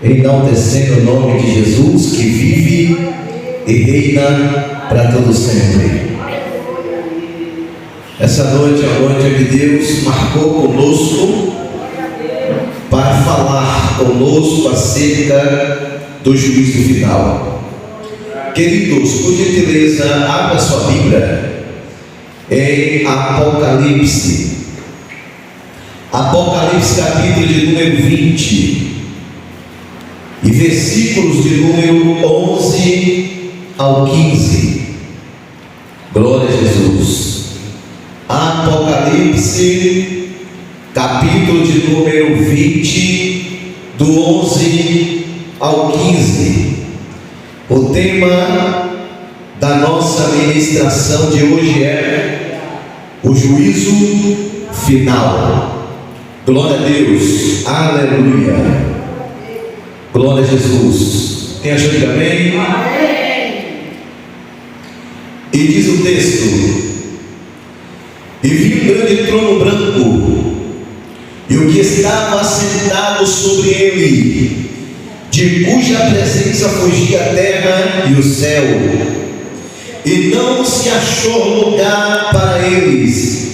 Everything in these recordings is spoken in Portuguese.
enaltecendo o nome de Jesus, que vive e reina para todo sempre. Essa noite é a noite que Deus marcou conosco para falar conosco acerca do juízo final. Queridos, por gentileza, abra sua Bíblia em Apocalipse. Apocalipse capítulo de número 20 e versículos de número 11 ao 15. Glória a Jesus. Apocalipse capítulo de número 20, do 11 ao 15. O tema da nossa ministração de hoje é o juízo final. Glória a Deus, aleluia, glória a Jesus. Quem achou de amém? Amém. E diz o texto: e vi um grande trono branco, e o que estava assentado sobre ele, de cuja presença fugia a terra e o céu, e não se achou lugar para eles.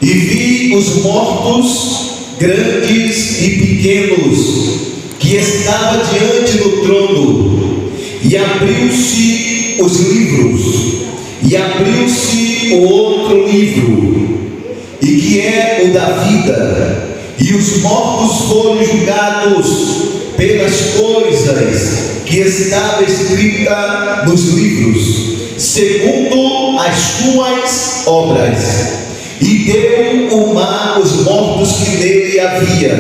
E vi os mortos, grandes e pequenos, que estavam diante do trono, e abriu-se os livros, e abriu-se o outro livro, e que é o da vida, e os mortos foram julgados pelas coisas que estavam escritas nos livros, segundo as suas obras. E deu o mar os mortos que nele havia,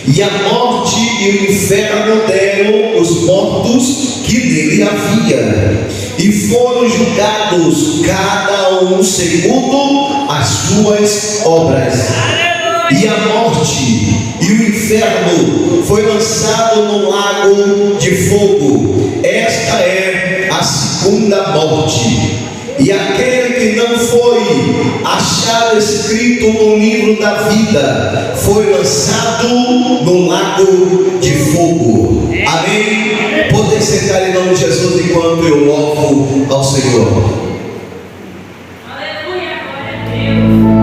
e a morte e o inferno deram os mortos que nele havia, e foram julgados cada um segundo as suas obras. E a morte e o inferno foi lançado no lago de fogo. Esta é a segunda morte. E aquele que não foi achado escrito no livro da vida foi lançado no lago de fogo. Amém? Podem sentar em nome de Jesus enquanto eu louvo ao Senhor. Aleluia, glória a Deus.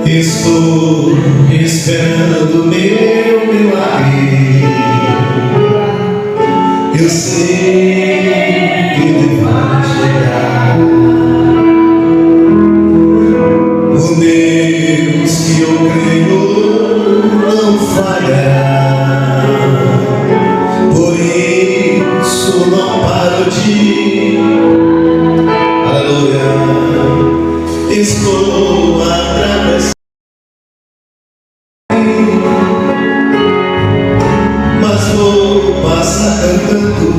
Estou esperando meu milagre. Eu sei que ele vai chegar. O Deus que eu creio não falha. Por isso não paro de aleluia. Estou atravessando, mas vou passar cantando,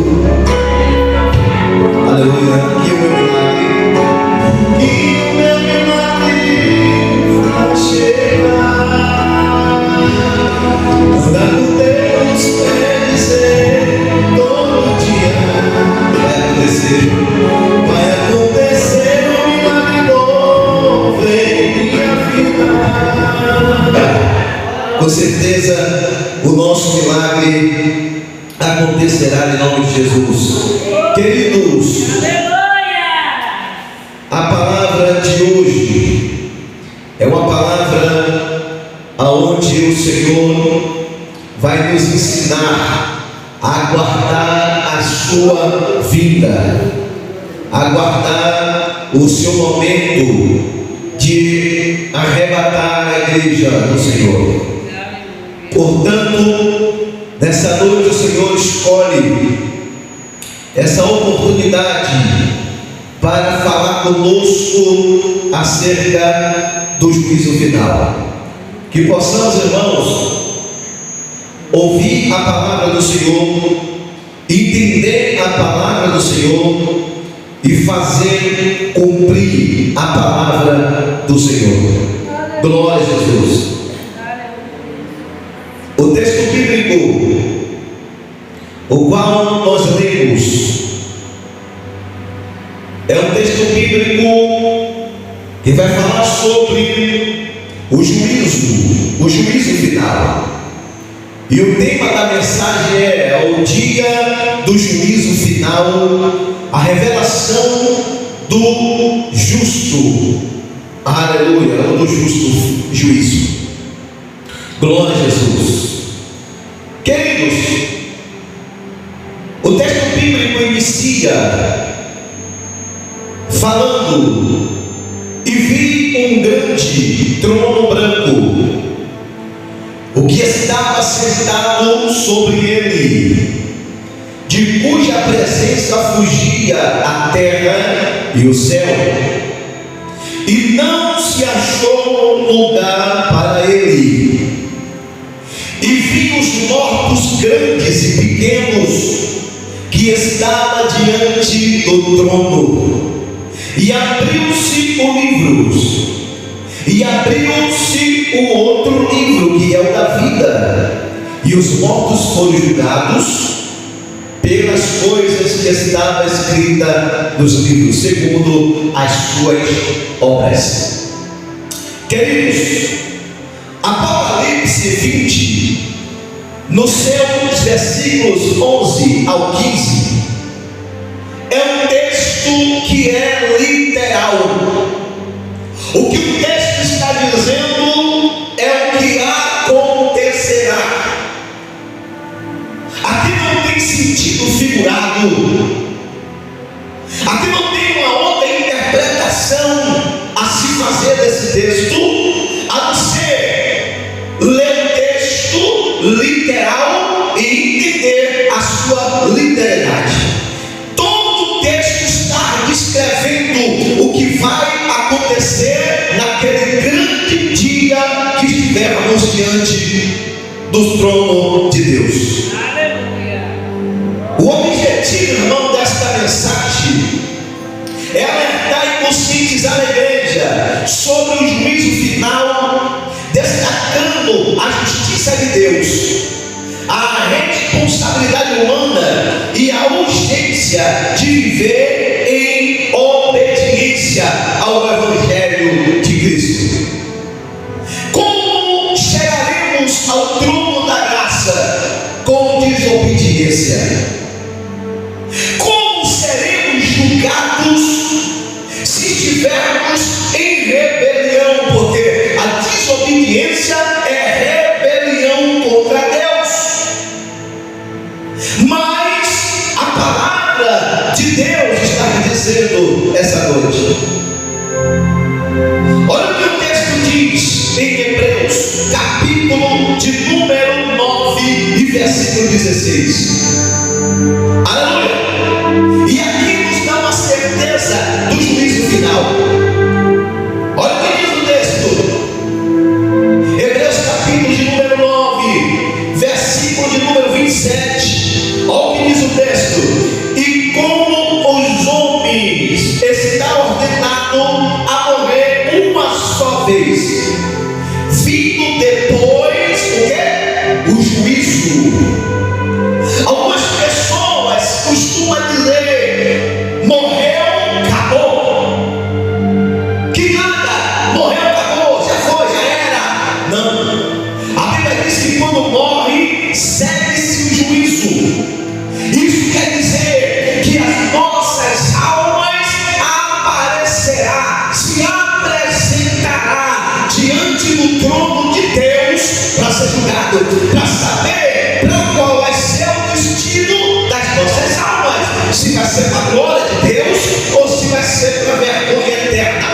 aleluia, que o meu milagre vai chegar. Andar com Deus é dizer todo dia vai acontecer um milagre novo em minha vida. Com certeza o nosso milagre acontecerá em nome de Jesus. Queridos, a palavra de hoje é uma palavra aonde o Senhor vai nos ensinar a aguardar a sua vinda, aguardar o seu momento de arrebatar a igreja do Senhor. Portanto, nessa noite o Senhor escolhe essa oportunidade para falar conosco acerca do juízo final. Que possamos, irmãos, ouvir a palavra do Senhor, entender a palavra do Senhor e fazer cumprir a palavra do Senhor. Glória a Jesus. O texto bíblico, o qual nós lemos É um texto bíblico que vai falar sobre o juízo final. E o tema da mensagem é o dia do juízo final, a revelação do justo. Aleluia, do justo juízo. Glória a Jesus. Queridos, o texto bíblico inicia falando: e vi um grande trono branco, o que estava sentado sobre ele, de cuja presença fugia a terra e o céu, e não se achou lugar para ele. E vi os mortos grandes e pequenos que estavam diante do trono, e abriu-se o livro, e abriu-se o outro livro, que é o da vida, e os mortos foram julgados pelas coisas que estavam escritas nos livros, segundo as suas obras. Queridos, Apocalipse 20, nos seus versículos 11 ao 15, é um texto que é literal. O que o texto está dizendo é o que acontecerá. Aqui não tem sentido figurado, aqui não tem uma outra interpretação a se fazer desse texto, a não ser ler o texto literal e entender a sua literalidade. Todo o texto está descrevendo o que vai acontecer naquele grande dia que estivermos diante do trono de Deus. O objetivo, irmão, desta mensagem é alertar e conscientizar a igreja sobre o juízo final, destacando a justiça de Deus, a responsabilidade humana e a urgência de viver em obediência ao Evangelho de Cristo. Como chegaremos ao trono da graça com desobediência? Como seremos julgados se estivermos em rebelião? Porque a desobediência é rebelião contra Deus. Mas a palavra de Deus está dizendo essa noite. Olha o que o texto diz em Hebreus, capítulo de número 9 e versículo 16. Aleluia! E aqui nos dá uma certeza do juízo final. Olha o que diz o texto. Hebreus capítulo de número 9, versículo de número 27. Olha o que diz o texto. E como os homens está ordenado a morrer uma só vez, vindo depois o quê? O juízo. Algumas pessoas costumam dizer: morreu, acabou. Que nada, morreu, acabou, já foi, já era. Não. A Bíblia diz que quando morre, segue-se o juízo. Isso quer dizer que as nossas almas aparecerá, se apresentará diante do trono de Deus para ser julgado, para saber para qual vai ser o destino das nossas almas, se vai ser para a glória de Deus ou se vai ser para a vergonha eterna.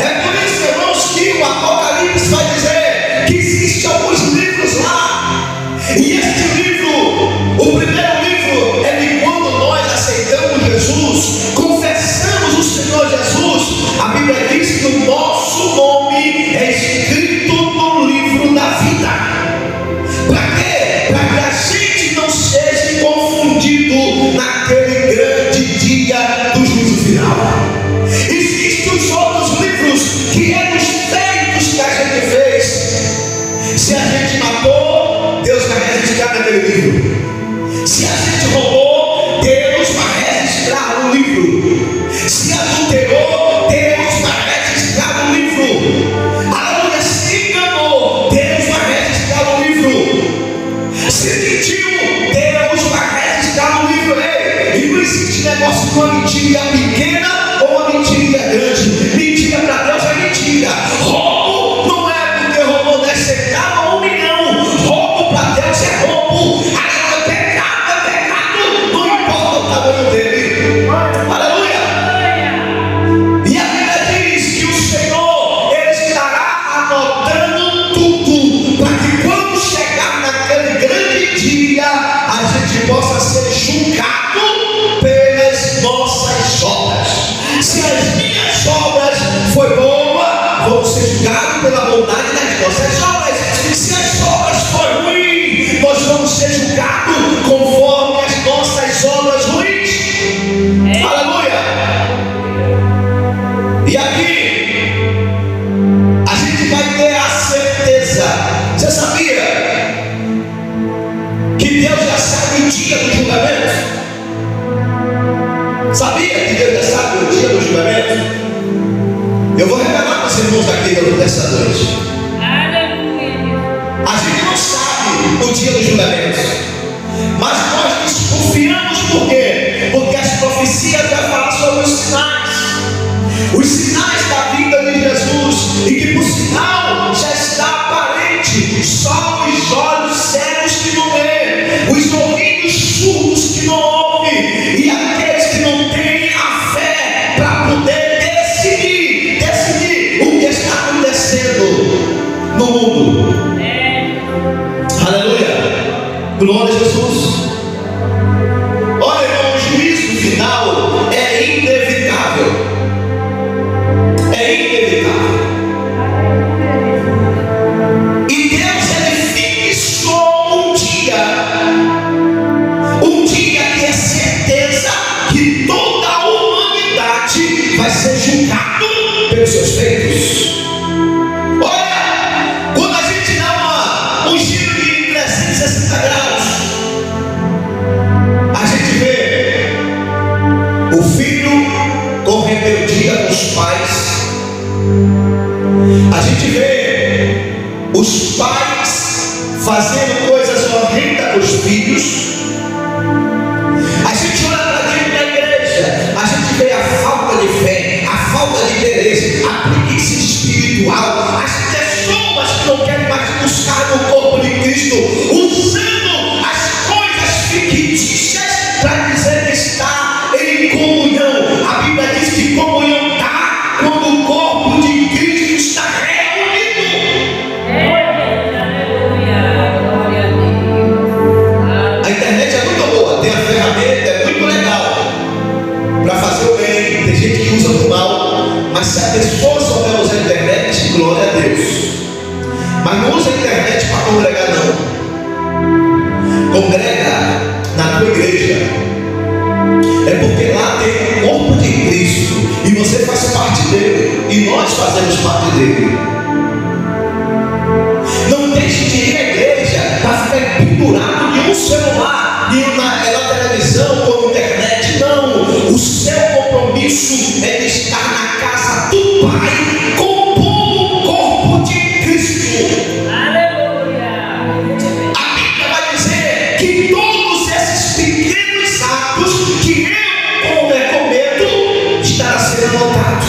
É por isso, irmãos, que o Apocalipse vai dizer que existem alguns livros lá, e este livro, o primeiro livro, é de quando nós aceitamos Jesus, confessamos o Senhor Jesus. A Bíblia diz que o nosso nome é escrito no livro da vida. Para quê? Para que a gente não seja confundido naquele grande dia do juízo final. Existem os outros livros que é dos feitos que a gente fez. Se a gente matou, Deus vai registrar naquele livro. Se a gente roubou, Deus vai registrar no livro. esse negócio de uma mentira pequena ou uma mentira grande. Mentira para Deus é mentira. Roubo não é porque roubou 10 centavos ou 1 milhão. Roubo para Deus é roubo. É pecado, não importa o tamanho dele. Aleluia. E a Bíblia diz que o Senhor, Ele estará anotando tudo, para que quando chegar naquele grande dia, a gente possa ser julgado pelas nossas obras. Se as minhas obras foi boa, vou ser julgado pela bondade das nossas obras. Se as obras foi ruim, nós vamos ser julgados conforme as nossas obras ruins. Aleluia. E aqui a gente vai ter a certeza. Você sabia que Deus já sabe o dia do julgamento? Sabia que Deus já sabe o dia do julgamento? Eu vou revelar para os irmãos aqui dessa noite. A gente não sabe o dia do julgamento, mas nós desconfiamos. Por quê? Porque as profecias já falam sobre os sinais da vida de Jesus, e que por sinal já está aparente. Só os olhos cegos que não vêem, os ouvidos surdos que não ouvem, e aqueles que não têm a fé para poder decidir o que está acontecendo no mundo. Aleluia. Glória a Jesus. Olha, irmão, o juízo final é inevitável. É inevitável. E Deus, Ele fixou um dia que é certeza que toda a humanidade vai ser julgado pelos seus feitos. Olha, quando a gente dá um giro de 360 graus, a gente vê o filho com rebeldia dos pais. A gente vê os pais fazendo coisas horrendas com os filhos. A gente olha para dentro da igreja, a gente vê a falta de fé, a falta de interesse, a preguiça espiritual, as pessoas que não querem mais buscar no corpo de Cristo, usando as coisas fictícias para dizer que está em comunhão. A Bíblia diz que comunhão está quando o corpo de Cristo está reunido. A internet é muito boa, tem a ferramenta, é muito legal para fazer o bem. Tem gente que usa do mal, mas se a pessoa souber usar a internet, glória a Deus. Mas não usa a internet para congregar, não. Congrega na tua igreja. É porque lá tem o corpo de Cristo e você faz parte dele, e nós fazemos parte dele. Não deixe de ir à igreja para ficar pendurado em um celular, na televisão ou na internet. Não, o seu compromisso é de estar na casa do Pai, compondo o corpo de Cristo. Aleluia. A Bíblia vai dizer que todos esses pequenos atos que eu cometo estará sendo notado.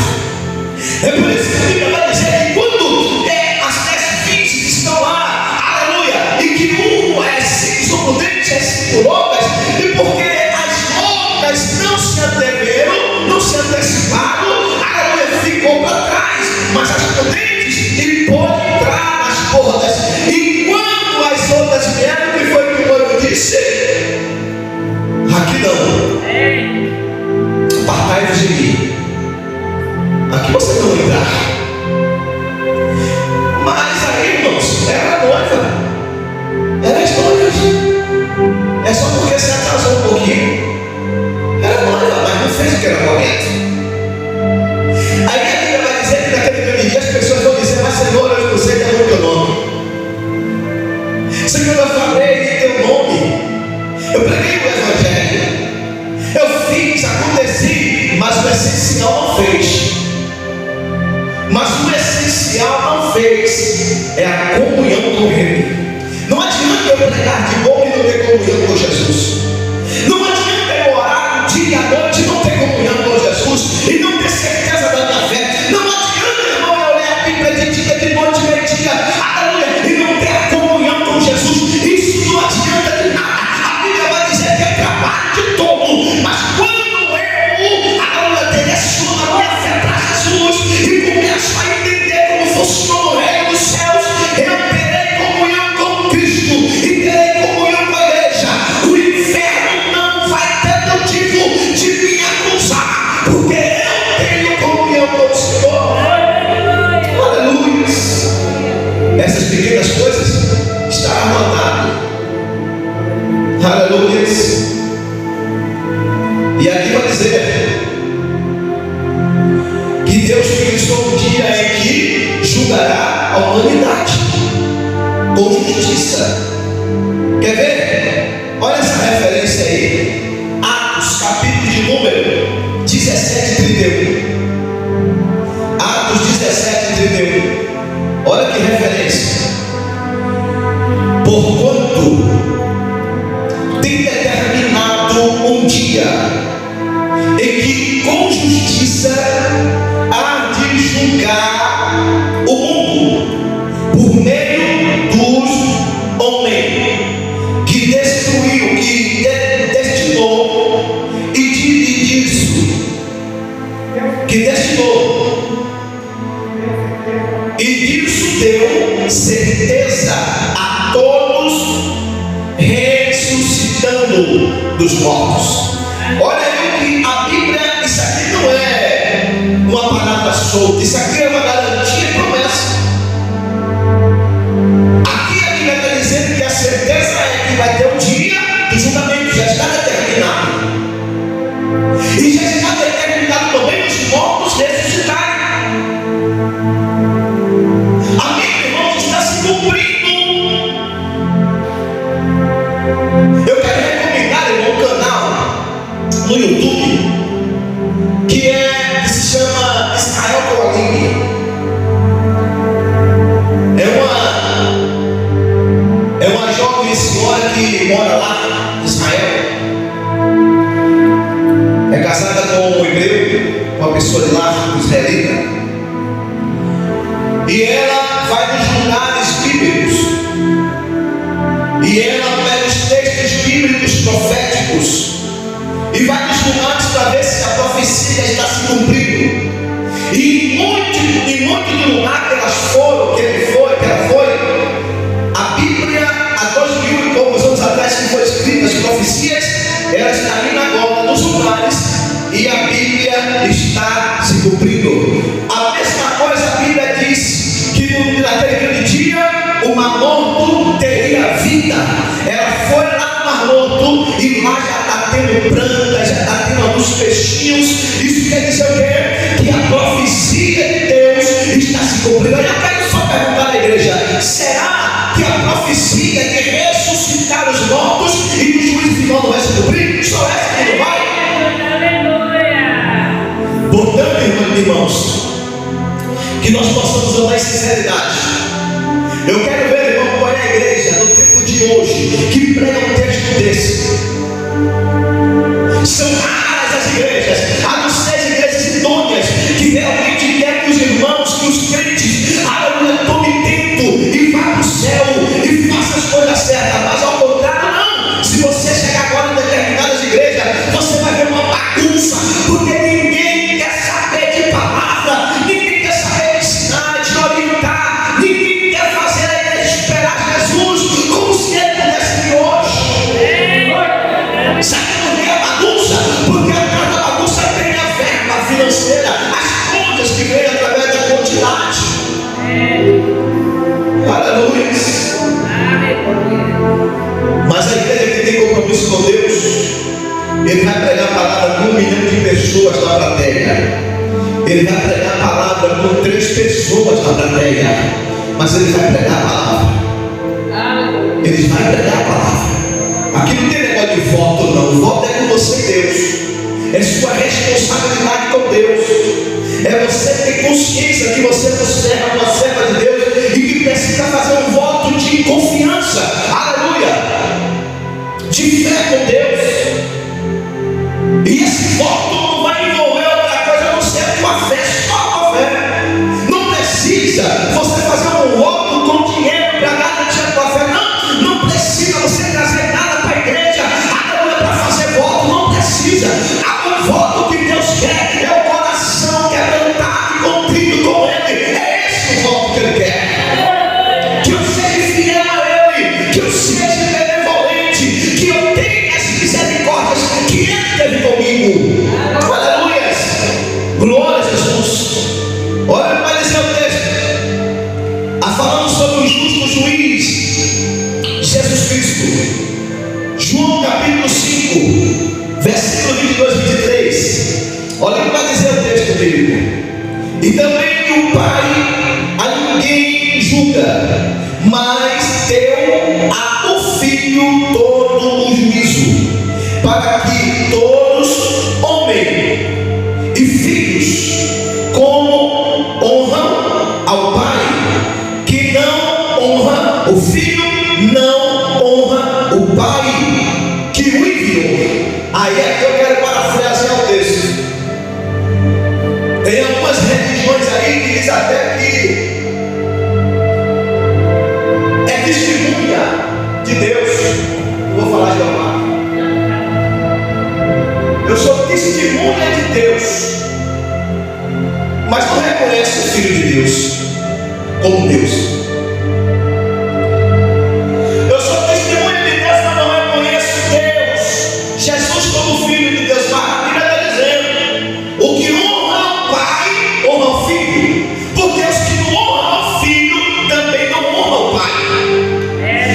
É por isso que a Bíblia vai dizer que quando as 10 virgens estão lá, aleluia, e que um é 5 prudentes, é 5 loucas, e porque as loucas não se anteveram, não se anteciparam, aleluia, ficou para trás, mas as prudentes e pôde entrar nas portas. E quando as outras vieram, o que foi que o noivo disse? Aqui não. Apartai-vos de mim. Aqui você não vai entrar. Mas aí, irmãos, era a noiva. Era as noivas. É só porque se atrasou um pouquinho. Era noiva, mas não fez o que era correto. Aí a Bíblia vai dizer que naquele grande dia as pessoas vão dizer: mas Senhor, eu não sei que é o teu nome. Senhor, eu falei em teu nome. Eu preguei o Evangelho. Eu fiz, aconteci, mas o essencial não fez. Mas o essencial não fez. É a comunhão com Ele. Não adianta eu pregar de bom e não ter comunhão com Jesus. Não adianta eu orar um dia e a noite dizer que Deus fixou um dia em que julgará a humanidade com justiça. Quer ver? Olha essa referência aí. Atos, capítulo de número 17, 31. Atos 17, 31. Olha que referência. Porquanto tem determinado um dia em que com justiça há de julgar o mundo por meio dos homens, que destruiu, que destinou e disso, que destinou e disso deu certeza a todos, ressuscitando dos mortos. Olha aí que a Bíblia, isso aqui não é uma palavra solta, isso aqui é uma garantia e promessa. Aqui a Bíblia está dizendo que a certeza é que vai ter um dia do julgamento, já está determinado. E já está determinado também os mortos ressuscitarem. Amém, irmãos, está se cumprindo. Eu quero recomendar, irmão, um canal no YouTube que se chama Israel Colini. É uma jovem senhora que mora lá em Israel. É casada com um hebreu, uma pessoa de lá, israelita. E ela vai nos lugares bíblicos. E ela pega os textos bíblicos proféticos e vai nos lugares para ver se a profecia está se cumprindo. E em muito do lugar que elas foram, que ela foi, a Bíblia, há 2000 e poucos anos atrás que foi escrita, as profecias, ela está indo agora nos lugares e a Bíblia está se cumprindo. A mesma coisa a Bíblia diz que naquele grande dia o Mar Morto teria vida. Ela foi lá no Mar Morto e lá já está tendo planta, já está tendo alguns peixinhos. Isso quer dizer o quê? Que a profecia de Deus está se cumprindo. Eu quero só perguntar à igreja: será que a profecia de ressuscitar os mortos e que o juízo final não vai se cumprir? Só essa que não vai? Portanto, irmãos, que nós possamos andar em sinceridade. Eu quero ver, irmão, qual é a igreja no tempo de hoje que prega um texto desse. São raras as igrejas, a não ser as igrejas idôneas, que realmente querem que os irmãos, que os crentes, aleluia, tome tempo e vá para o céu e faça as coisas certas. Mas ao contrário, não. Se você chegar agora em determinadas igrejas, você vai ver uma bagunça, porque ninguém quer saber de palavra, ninguém quer saber de ensinar, de orientar, ninguém quer fazer a igreja esperar Jesus como se ele pudesse vir hoje. Sabe por que a bagunça? Porque atrás da bagunça tem a verba financeira, as contas que vêm através da quantidade. Aleluia. Mas a igreja que tem compromisso com Deus, ele vai pregar a palavra com 1 milhão de pessoas na plateia. Ele vai pregar a palavra com 3 pessoas na plateia. Mas ele vai pregar a palavra. Ele vai pregar a palavra. Aqui não tem negócio de voto, não. O voto é com você e Deus. É sua responsabilidade com Deus. É você ter consciência que você é um servo, uma serva de Deus e que precisa fazer um voto de confiança. Aleluia. De fé com Deus. E esse voto não vai envolver outra coisa a não ser a tua fé, só a tua fé. Não precisa você fazer um voto com dinheiro para garantir a tua fé. Não precisa você trazer nada para a igreja, para fazer voto. Não precisa. O voto que Deus quer é o coração quebrantado e contrito com Ele. É esse o voto que Ele quer. Que eu seja fiel a Ele, que eu seja benevolente, que eu tenha as misericórdias que Ele teve comigo. Aleluia. Glória a Jesus. Olha para dizer o texto. Falando sobre o justo juiz, Jesus Cristo. João capítulo 5, versículo 22 e 23. E também o Pai a ninguém julga, mas deu ao Filho todo o juízo, para que todos honrem e filhos, como honram ao Pai. Que não honra o Filho, não honra o Pai que o enviou. Aí é que eu quero parafrasear o texto. Tem algumas religiões aí que diz até que é testemunha de Deus. Não vou falar de Jeová. Eu sou testemunha de Deus, mas não reconhece o Filho de Deus como Deus. Eu sou testemunha de Deus, mas não reconheço Deus, Jesus como Filho de Deus. Mas a Bíblia está dizendo: o que honra o Pai, honra o Filho, porque os que não honram o Filho também não honram o Pai.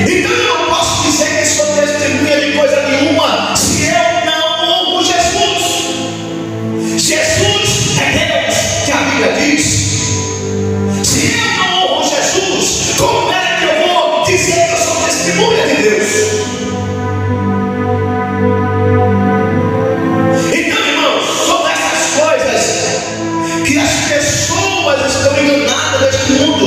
Então eu não posso dizer que sou testemunha de coisa nenhuma se eu não honro Jesus. Jesus é Deus, que a Bíblia diz. Se eu não honro Jesus, como é que eu vou dizer que eu sou testemunha de Deus? Então, irmãos, são essas coisas que as pessoas estão enganadas neste mundo,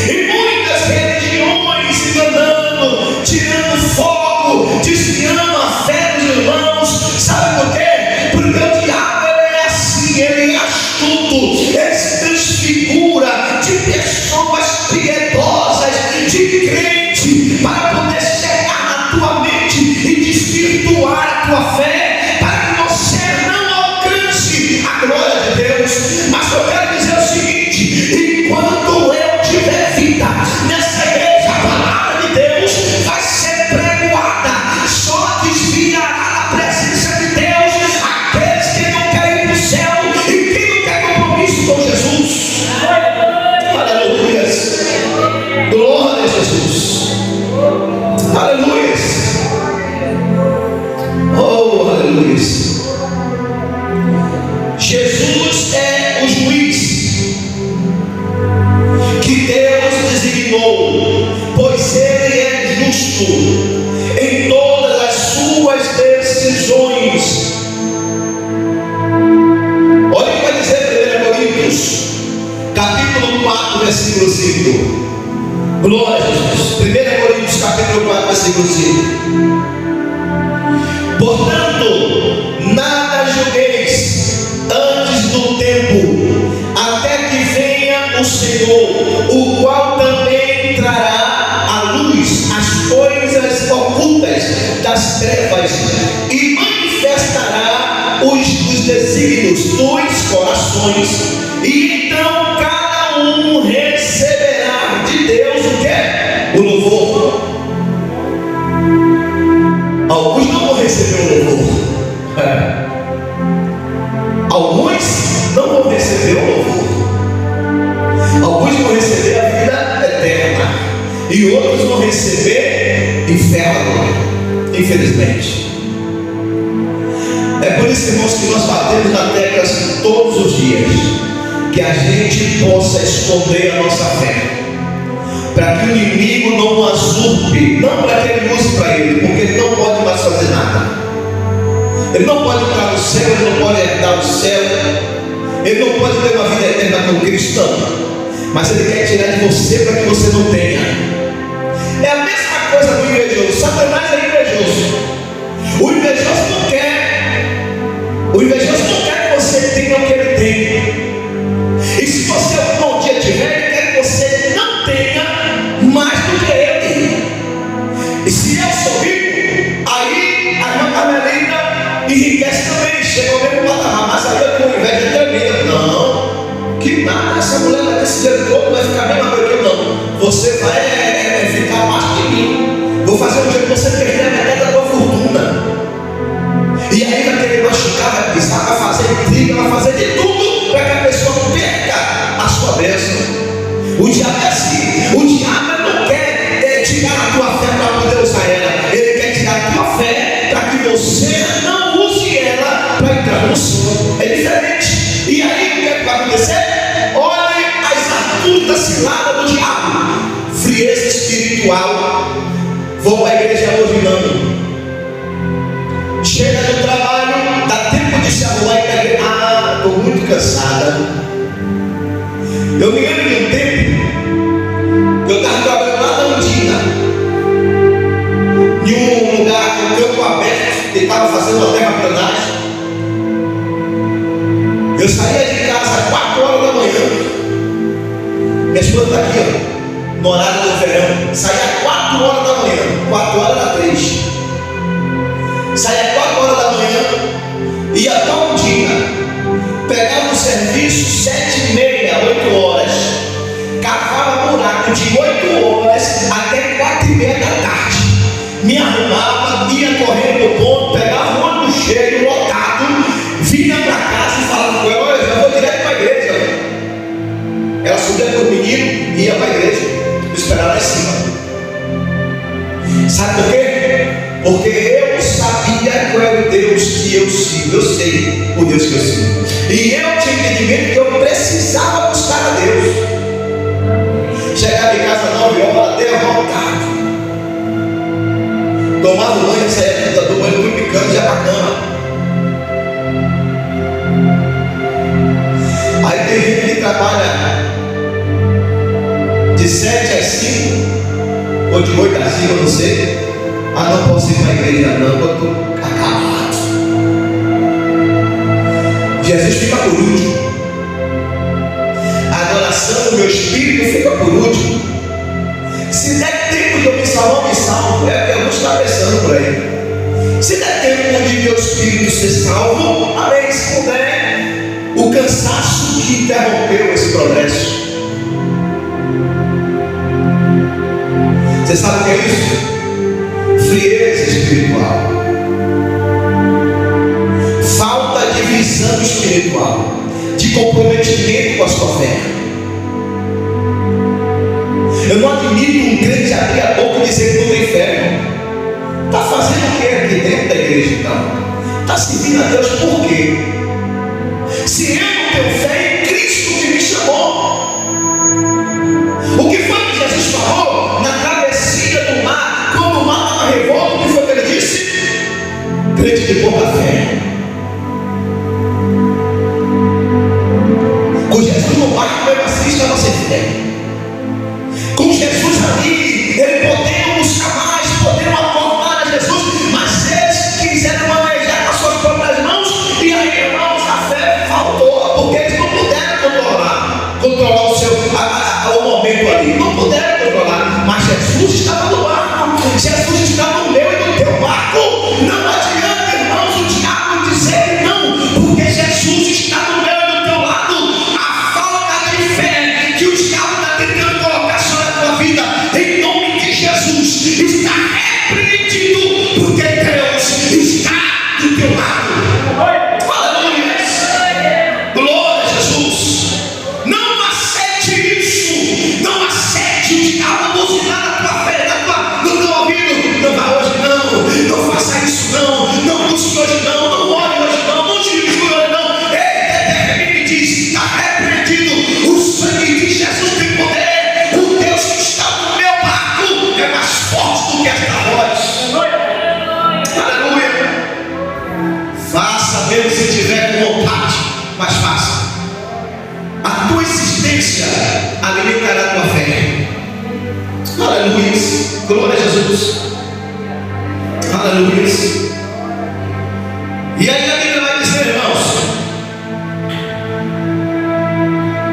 e muitas religiões enganando, tirando foco, desviando a fé dos irmãos. Sabe por quê? Porque o diabo é assim, ele é astuto, ele se transfigura de pessoas piedosas, de crente, para poder chegar na tua mente e desvirtuar a tua fé, para que você não alcance a glória de Deus. Mas eu quero dizer o seguinte: enquanto eu tiver vida nessa igreja, a palavra de Deus vai ser pregoada, só desviará da presença de Deus aqueles que não querem ir para o céu e que não querem compromisso com Jesus. Aleluia, glória a Jesus, aleluia, oh aleluia. Jesus é o juiz que Deus designou, pois Ele é justo em todas as suas decisões. Olha o que vai dizer 1 Coríntios, capítulo 4, versículo 5. Glória a Jesus. 1 Coríntios, capítulo 4, versículo 5. Portanto, nada julgueis antes do tempo, até que venha o Senhor, o qual também trará à luz as coisas ocultas das trevas e manifestará os desígnios dos corações. E então cada um receberá de Deus o que? O louvor. Alguns não vão receber o louvor. Alguns não vão receber o louvor. Alguns vão receber a vida eterna, e outros vão receber inferno, infelizmente. É por isso, irmãos, que nós batemos na tecla todos os dias, que a gente possa esconder a nossa fé, para que o inimigo não o usurpe, não para que ele use para ele, porque ele não pode mais fazer nada. Ele não pode entrar no céu, ele não pode herdar o céu, ele não pode ter uma vida eterna como cristão, mas ele quer tirar de você para que você não tenha. É a mesma coisa do invejoso. Satanás é invejoso. O invejoso não quer. O invejoso não quer que você tenha o que ele tem. E se você um dia tiver, ele quer que você não tenha mais do que ele. E se eu sou rico, aí a irmã Carmelita enriquece também, chega ao mesmo patamar. Mas aí eu tenho inveja tremenda. Não, que nada, essa mulher vai ter esse dinheiro todo, vai ficar a mesma coisa que eu. Não, você vai ficar abaixo de mim. Vou fazer um dia que você perder a metade da tua fortuna. E aí vai querer machucar, vai pisar, vai fazer intriga, vai fazer de tudo para que a pessoa perca a sua bênção. O diabo é assim. O diabo não quer tirar a tua fé para poder usar ela. Ele quer tirar a tua fé para que você não use ela para entrar no céu. É diferente. E aí o que vai acontecer? astuta cilada do diabo, frieza espiritual. Vou para a igreja hoje não. Chega do trabalho, dá tempo de se arrumar e pegar. Ah, estou muito cansada. Eu me lembro de um tempo, eu estava trabalhando lá na Andina, em um lugar, um campo aberto, que estava fazendo uma terraplanagem. Eu saía de casa às 4 horas da manhã. Minha esposa está aqui, ó, no horário do verão. Saía às 4 horas da manhã, 4 horas era 3. Saía às 4 horas da manhã, ia até um dia, pegava o serviço 7h30, 8 horas, cavava buraco de 8 horas até 4h30 da tarde. Me arrumava, ia correndo no ponto, pegava o ônibus cheio, lotado, vinha para casa e falava com ela: olha, eu vou direto para a igreja. Ela subia com o menino e ia para a igreja, me esperava lá em cima. Sabe por quê? Porque eu sabia qual era o Deus que eu sigo. Eu sei o Deus que eu sigo, e eu tinha entendimento que eu precisava buscar a Deus. Chegava em casa 9 horas, até vontade, tomava banho, saía do banho, fui picando, já para a cama. Aí tem gente que trabalha de 7 às 5, ou de 8 às 5, eu não sei. Ah, não posso ir para a igreja não, eu estou acabado. Jesus fica por último. A adoração do meu espírito fica por último. Se der tempo de eu me salvar, me salvo. É o que alguns estão pensando por aí. Se der tempo de meu espírito ser salvo, amém. Se puder, o cansaço que interrompeu esse progresso. Você sabe o que é isso? Frieza espiritual, falta de visão espiritual, de comprometimento com a sua fé. Eu não admito um crente abrir a boca e dizer que não tem fé. Está fazendo o que aqui dentro da igreja então? Está servindo a Deus por quê? Se eu não tenho fé em Cristo que me chamou, o que foi que Jesus falou na travessia do mar? Quando o mar estava revolto, o que foi que ele disse? Crente de pouca fé. Com Jesus no barco, mesmo assim estava sem fé. Com Jesus ali, ele podendo buscar mais, podendo apontar a Jesus, mas eles quiseram manejar com as suas próprias mãos, e aí, irmãos, a fé faltou, porque eles não puderam controlar o momento ali, não puderam controlar, mas Jesus estava no barco. Jesus está no meu e no teu barco. Não adianta, irmãos, o diabo dizer que não, porque Jesus está no meu e no teu lado. A falta de fé que o diabo está tentando colocar sobre a tua vida, em nome de Jesus, está repreendido, porque Deus está do teu lado. Aleluia! Glória a Jesus! Não aceite isso, não aceite o diabo buzinar na tua fé, no teu ouvido. Não vá hoje não faça isso não busque hoje não ore hoje não dirija hoje não. Ele diz: está repreendido, o sangue de Jesus tem poder, o Deus que está no meu barco é mais forte do que esta voz. Aleluia! Faça mesmo se tiver com vontade, mas faça. A tua existência alimentará a tua fé. Aleluia! Glória a Jesus. Aleluia. E aí a Bíblia vai dizer, irmãos,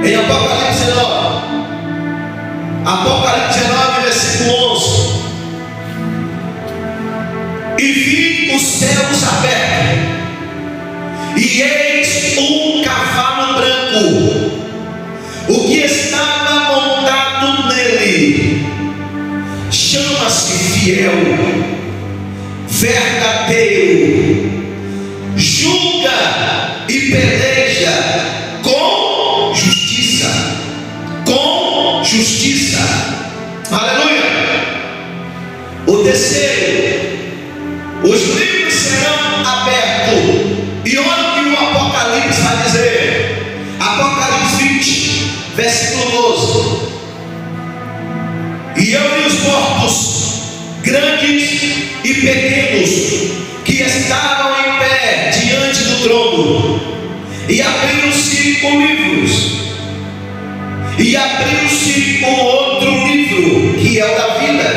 em Apocalipse 19, versículo 11: e vi os céus abertos, e eis um cavalo branco, o que estava montado nele chama-se Fiel, verdadeiro, julga e peleja com justiça. Aleluia! O terceiro, os livros serão abertos, e olha o que o Apocalipse vai dizer. Apocalipse 20, versículo 12: trono, e abriu-se com livros, e abriu-se com outro livro, que é o da vida,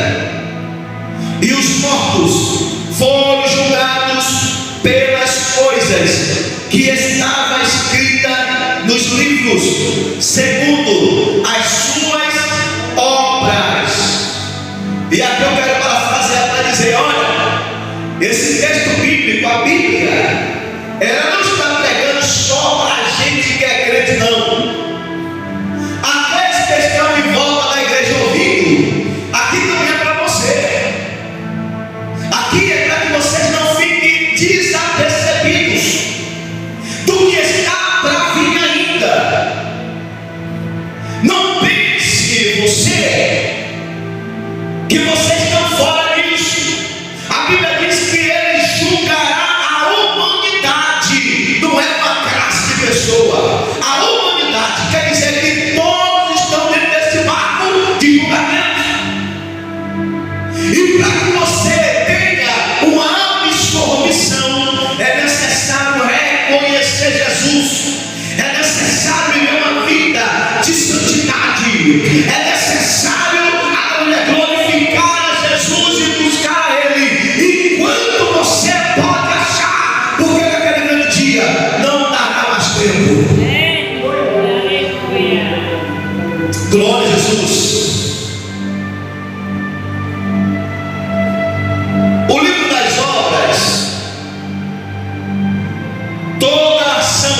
e os mortos foram julgados pelas coisas que estavam escritas nos livros, segundo as suas obras. E aqui eu quero parafrasear para dizer: olha, esse texto bíblico, a Bíblia, ela não está pregando só para a gente que é crente, não. Aqueles que estão em volta da igreja ouvindo, aqui não é para você. Aqui é para que vocês não fiquem desapercebidos do que está para vir ainda. Não pense você que vocês estão fora disso. A Bíblia diz que ele julgará a humanidade, não é uma classe de pessoa. A humanidade quer dizer que todos estão dentro desse barco de julgamento. E para que você tenha uma absorção, é necessário reconhecer Jesus, é necessário viver uma vida de santidade, é necessário glorificar a Jesus e buscar a Ele, enquanto você pode achar, porque naquele grande dia não dará mais tempo. Glória a Jesus. O livro das obras, toda ação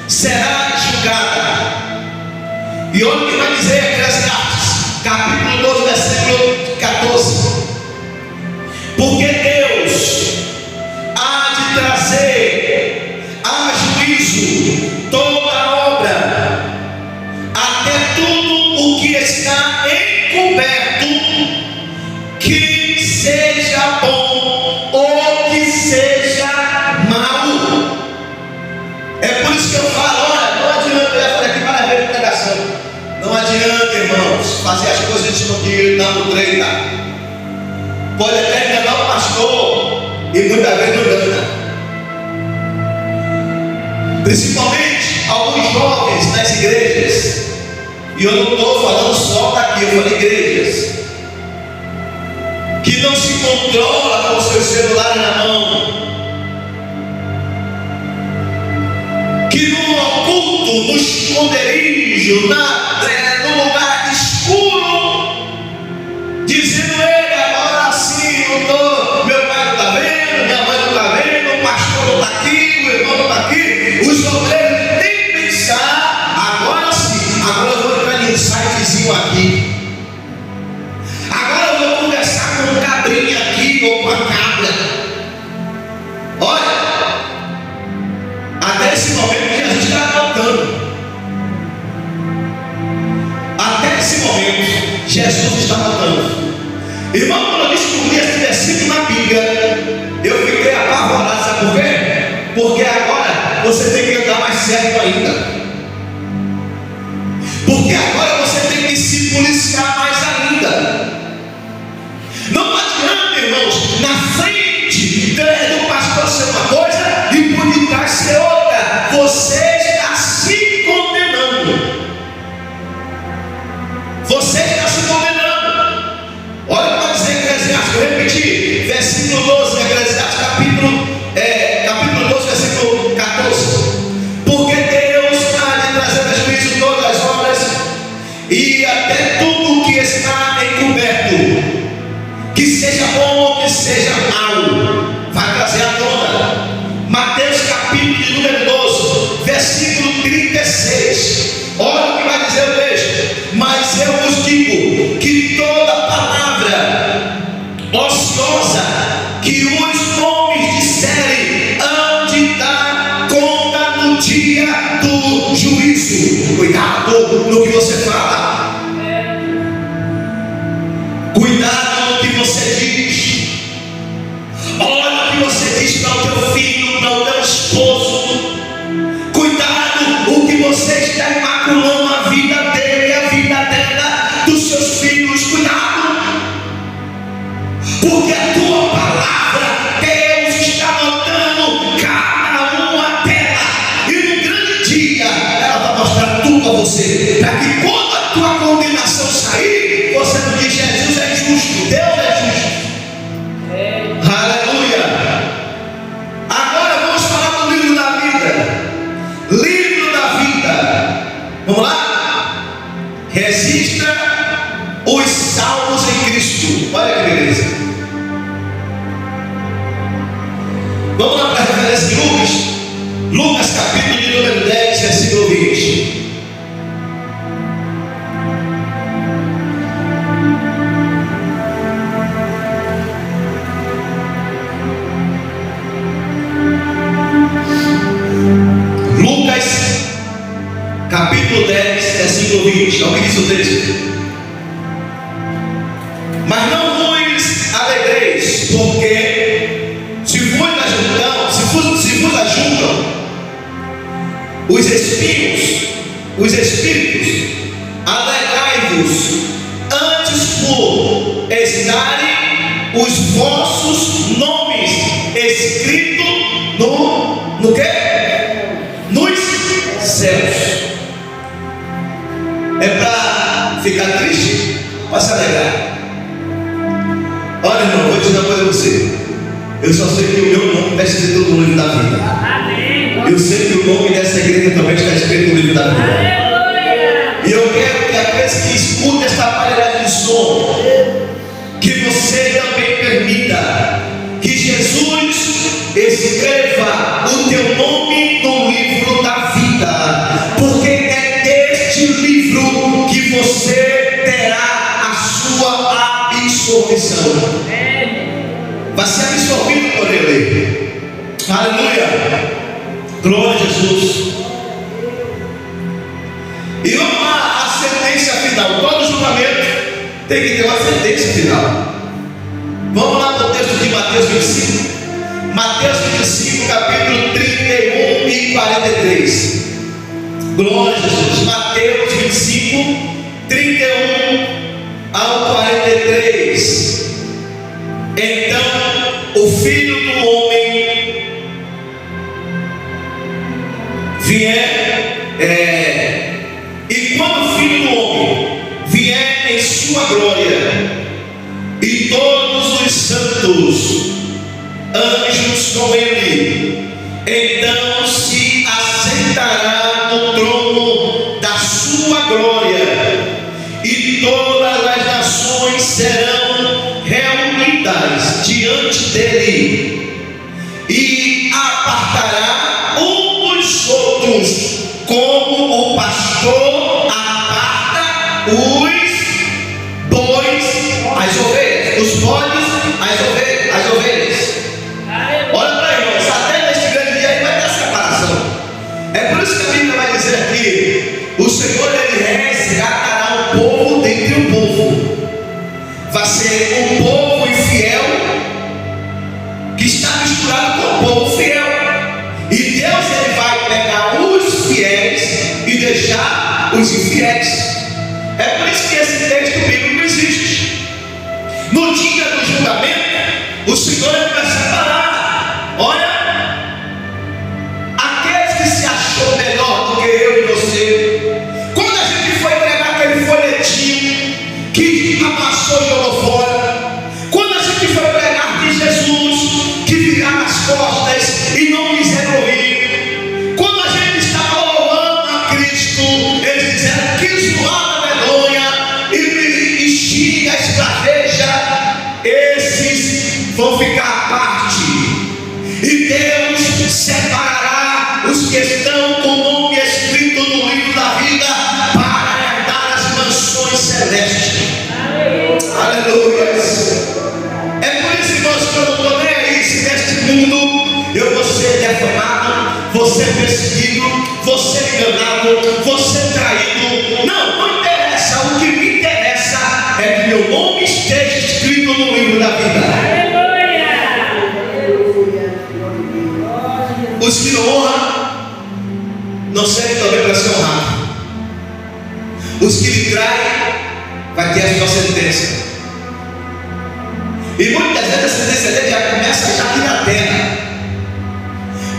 será julgada. E olha o que vai dizer Eclesiastes, capítulo 12, versículo 14. Porque Deus há de trazer a juízo toda obra, até tudo o que está encoberto, que seja bom ou que seja mau. É por isso que eu falo: olha, não adianta, eu já falei aqui várias vezes de pregação, não adianta, irmãos, fazer as coisas no treino. Pode até enganar o pastor, e muitas vezes não engana. Principalmente alguns jovens nas igrejas, e eu não estou falando só daqui, eu falo igrejas, que não se controla com o seu celular na mão, que no oculto, no esconderijo, no lugar escuro, dizendo: ele, agora sim, meu pai não está vendo, minha mãe não está vendo, o pastor não está aqui, o irmão não está aqui, os obreiros nem pensar, agora sim, agora eu vou entrar em um sitezinho aqui, agora eu vou conversar com um cabrinho aqui ou com a cabra. Olha, até esse momento Jesus está voltando. Até esse momento Jesus está voltando. Irmão, quando eu descobri esse versículo na Bíblia, eu fiquei apavorado. Sabe por quê? Porque agora você tem que andar mais certo ainda. Porque agora você tem que se policiar mais ainda. Não adianta, irmãos, na frente do pastor ser uma coisa e por detrás ser outra. Você está se condenando. Você está se condenando. Olha para dizer Eclesiastes, vou repetir, versículo 12, Eclesiastes, capítulo 12, versículo 14. Porque Deus há de trazer a juízo todas as obras, e até tudo que está encoberto, que seja bom ou que seja mau, vai trazer à tona. Mateus capítulo número 12, versículo 36. Olha o que vai dizer o texto: mas eu vos digo que toda palavra ociosa que os homens disserem hão de dar conta no dia do juízo. Cuidado no que você fala. Cuidado no que você diz. Olha o que você diz para o teu filho, para o teu esposo. Cuidado o que você está imaculando a vida dele e a vida dela, dos seus filhos. Cuidado, porque a tua palavra, Deus está notando cada um Vamos lá para a referência de Lucas. Lucas capítulo de número 10, versículo 20. Lucas capítulo 10, versículo 20. Olha o que diz o texto. Mas não vos alegreis, porque se vos ajuntam os espíritos, alegrai-vos antes por estarem os vossos nomes escritos no quê? Nos céus. É para ficar triste? Para se alegrar. Olha, irmão, vou dizer uma coisa a você. Eu só sei que o meu nome está escrito no livro da vida. Eu sei que o nome dessa igreja também está escrito no livro da vida. E eu quero que aqueles que escutem esta aparelhagem de som, que você também permita que Jesus escreva o teu nome no livro da vida, porque é deste livro que você terá a sua absorção. Vai ser absorvido por ele. Aleluia. Glória a Jesus. E vamos lá, a sentença final. Todo julgamento tem que ter uma sentença final. Vamos lá no texto de Mateus 25. Mateus 25, capítulo 31 e 43. Glória a Jesus. Mateus 25, 31 ao 43. Então o Filho do Homem vier, e quando o Filho do Homem vier em sua glória, e todos os santos anjos com ele, então se assentará no trono da sua glória, e todas as nações serão reunidas diante dele, e apartará um dos outros, como o pastor aparta os bois, as ovelhas, os bodes, as ovelhas. Olha para aí, irmãos, até neste grande dia vai ter separação. É por isso que a Bíblia vai dizer que o Senhor ele resgatará um povo dentre o povo. Vai ser um povo infiel que está misturado com o povo fiel. E Deus ele vai pegar os fiéis e deixar os infiéis. É por isso que esse texto bíblico existe. No dia do julgamento, o Senhor ele vai separar. Olha, aqueles que se achou melhor do que eu e você. Quando a gente foi pregar aquele folhetinho que amassou e jogou fora, quando a gente foi pregar de Jesus, que viraram as costas e não quiseram ouvir, quando a gente estava louvando a Cristo, eles disseram que zoada vergonha e xinga, espraveja, esses vão ficar à parte, e Deus separará os que estão com o nome escrito no livro da vida para herdar as mansões celestes. Aleluia. É por isso, irmãos, que eu não estou nem aí se neste mundo eu vou ser defamado, vou ser perseguido, vou ser enganado, vou ser traído. Não interessa. O que me interessa é que meu nome esteja escrito no livro da vida. Os que não honram não servem também para ser honrados. Os que lhe traem vai ter a sua sentença. E muitas vezes a sentença dele já começa já aqui na terra.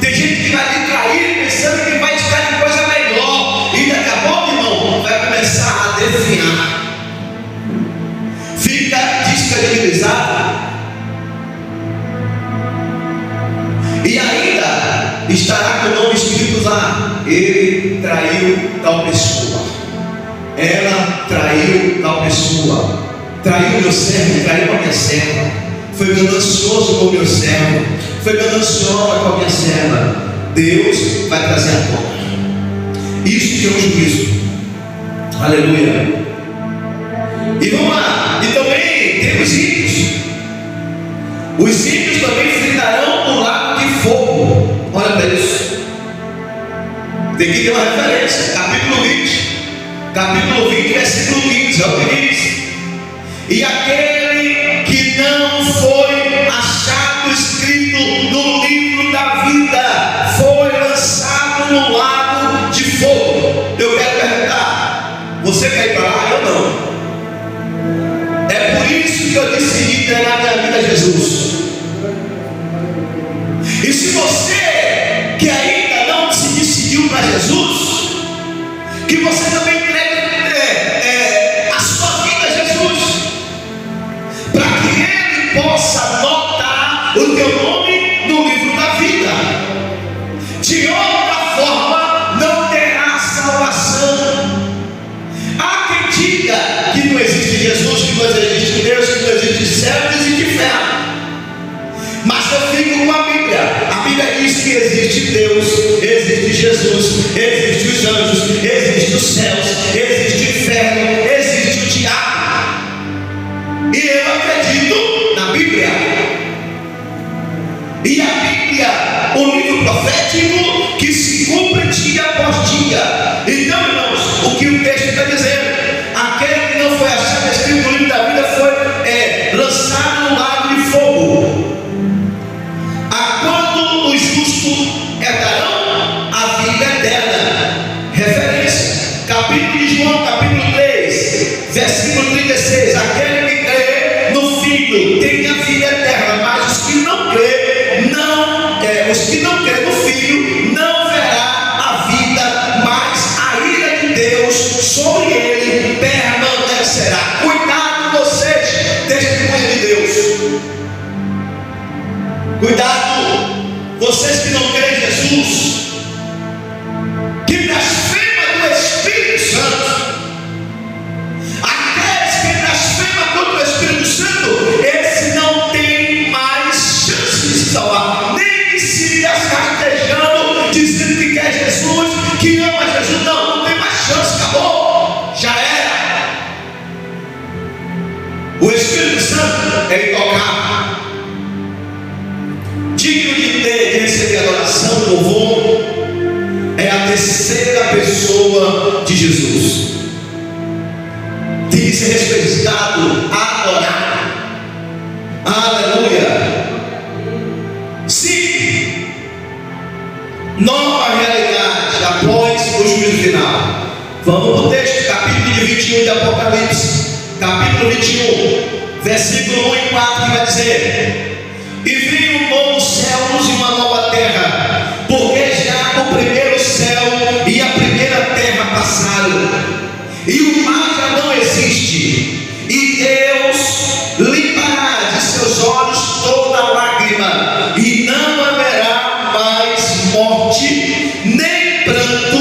Tem gente que vai lhe trair pensando que vai estar em coisa melhor, e daqui a pouco, irmão, vai começar a definhar, fica descredibilizado, e ainda estará com o nome escrito lá: ele traiu tal pessoa, ela traiu tal pessoa, traiu meu servo, traiu a minha serva, foi ganancioso com o meu servo, foi gananciosa com a minha serva, Deus vai trazer a conta. Isso que é um juízo. Aleluia. E vamos lá. E também tem os ímpios. Os ímpios também fritarão o lago de fogo. Olha para isso. Tem que ter uma referência. Capítulo 20, versículo 15. É o que diz: e aquele que não foi achado escrito no livro da vida foi lançado no lago de fogo. Eu quero perguntar: você quer ir para lá? Eu não. É por isso que eu decidi entregar minha vida a Jesus. E se você que ainda não se decidiu para Jesus, que você também entregue a sua vida a Jesus, para que Ele possa anotar o teu nome no livro da vida. De outra forma, não terá salvação. Há quem diga que não existe Jesus, que não existe Deus, que não existe céu, que existe inferno. Mas eu fico com a Bíblia. A Bíblia diz que existe Deus, existe Jesus, existe os anjos, existe os céus, existe o inferno, existe o diabo. E eu acredito na Bíblia. E a Bíblia, o livro profético que se cumpre dia após dia. Então, irmãos, o que o texto está dizendo? Aquele que não foi achado escrito no livro da vida foi lançado no lago de fogo. A quando os justos herdarão a vida eterna. Referência, capítulo de João, capítulo 3, versículo 36. Aquele que crê no Filho tem a vida eterna, mas os que não crê, os que não crê no Filho não verá a vida, mas a ira de Deus sobre ele permanecerá. Cuidado vocês, testemunha de Deus. Cuidado, vocês que não creem em Jesus, que blasfema do Espírito Santo. Aqueles que blasfemam contra o Espírito Santo, esse não tem mais chance de se salvar, nem de se rastejando, dizendo que quer Jesus, que ama Jesus. Não tem mais chance, acabou, já era. O Espírito Santo é intocável, digno de receber adoração, louvor. É a terceira pessoa de Jesus. Tem que ser respeitado, adorado. Aleluia. Sim, nova realidade após o juízo final. Vamos para o texto, capítulo 21 de Apocalipse, capítulo 21, versículo 1 e 4, que vai dizer: e vi um novo céu e uma nova terra, porque já o primeiro céu e a primeira terra passaram, e o mar já não existe, e Deus limpará de seus olhos toda lágrima, e não haverá mais morte, nem pranto,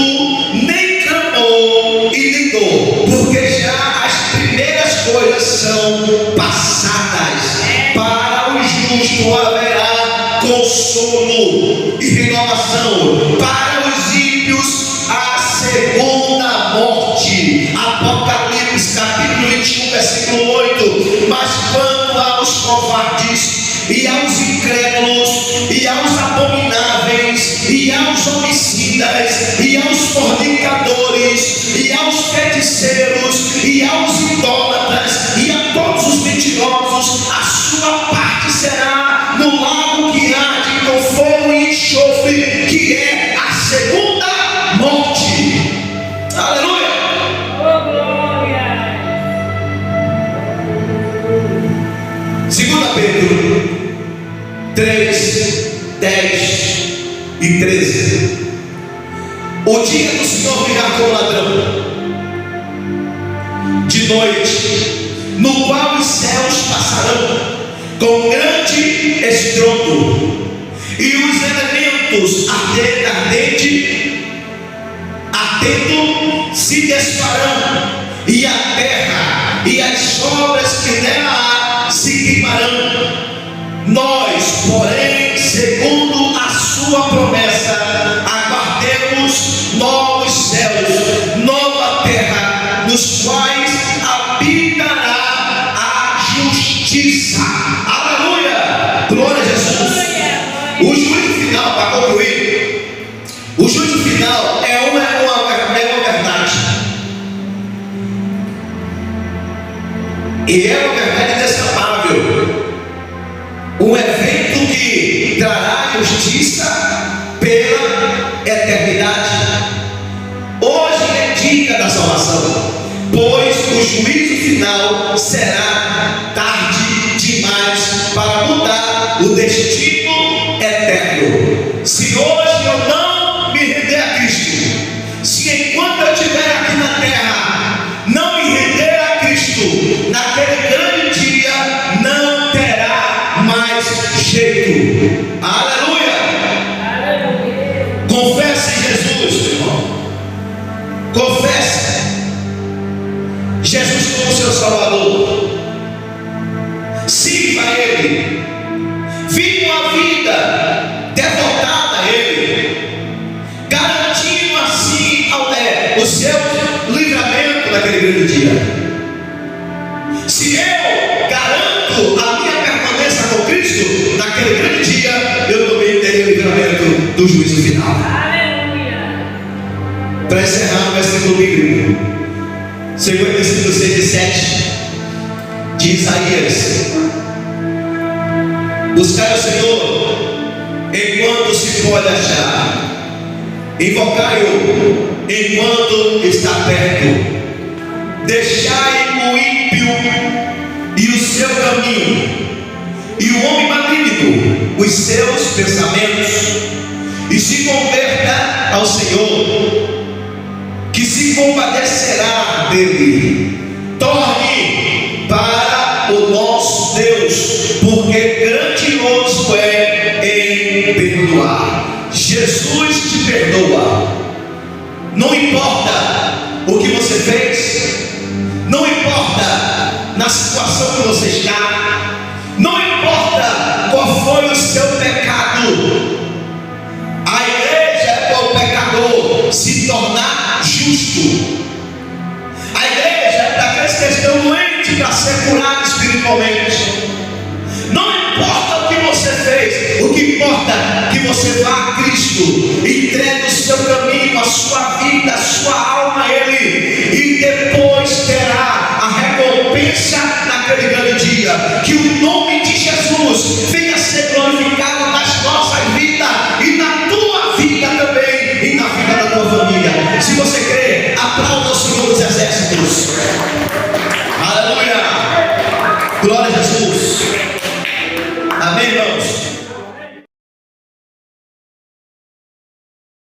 nem clamor e nem dor, porque já as primeiras coisas são passadas. Para o justo haverá consolo e renovação, para os ímpios a segunda morte. Apocalipse capítulo 21, versículo 8. Mas quanto aos covardes, e aos incrédulos, e aos abomináveis, e aos homicidas, e aos fornicadores, e aos feiticeiros, e aos idólatras, e a todos os mentirosos, a sua parte será no lago que arde com fogo e enxofre, que é a segunda morte. Aleluia. Oh, glória. 2 Pedro 3, 10 e 13. O dia do Senhor virá como ladrão de noite, no qual os céus passarão com grande estrondo, e os elementos ardendo se desfarão, e a terra e as obras que nela há se queimarão. Nós, porém, segundo E é uma verdade inescapável. Um evento que trará justiça pela eternidade. Hoje é dia da salvação, pois o juízo final será tarde demais para mudar o destino eterno. Se hoje eu não me render a Cristo, se enquanto eu estiver aqui na terra não me render a Cristo, naquele grande dia não terá mais jeito. Aleluia! Confesse Jesus, meu irmão. Confesse Jesus como seu Salvador. Sirva a Ele. Viva uma vida devotada a Ele, garantindo assim o seu livramento naquele grande dia. Se eu garanto a minha permanência com Cristo naquele grande dia, eu também terei o livramento do juízo final. Para encerrar o versículo bíblico 55, 6 e 7 de Isaías: buscai o Senhor enquanto se pode achar, invocai-o enquanto está perto. Deixai o ímpio e o seu caminho, e o homem maligno os seus pensamentos, e se converta ao Senhor, que se compadecerá dele. Torne para o nosso Deus, porque grandioso é em perdoar. Jesus te perdoa. Não importa o que você fez, não importa na situação que você está, não importa qual foi o seu pecado. A igreja é para o pecador se tornar justo. A igreja é para aqueles que estão doentes para ser curado espiritualmente. Não importa o que você fez, o que importa é que você vá a Cristo, entregue o seu caminho, a sua vida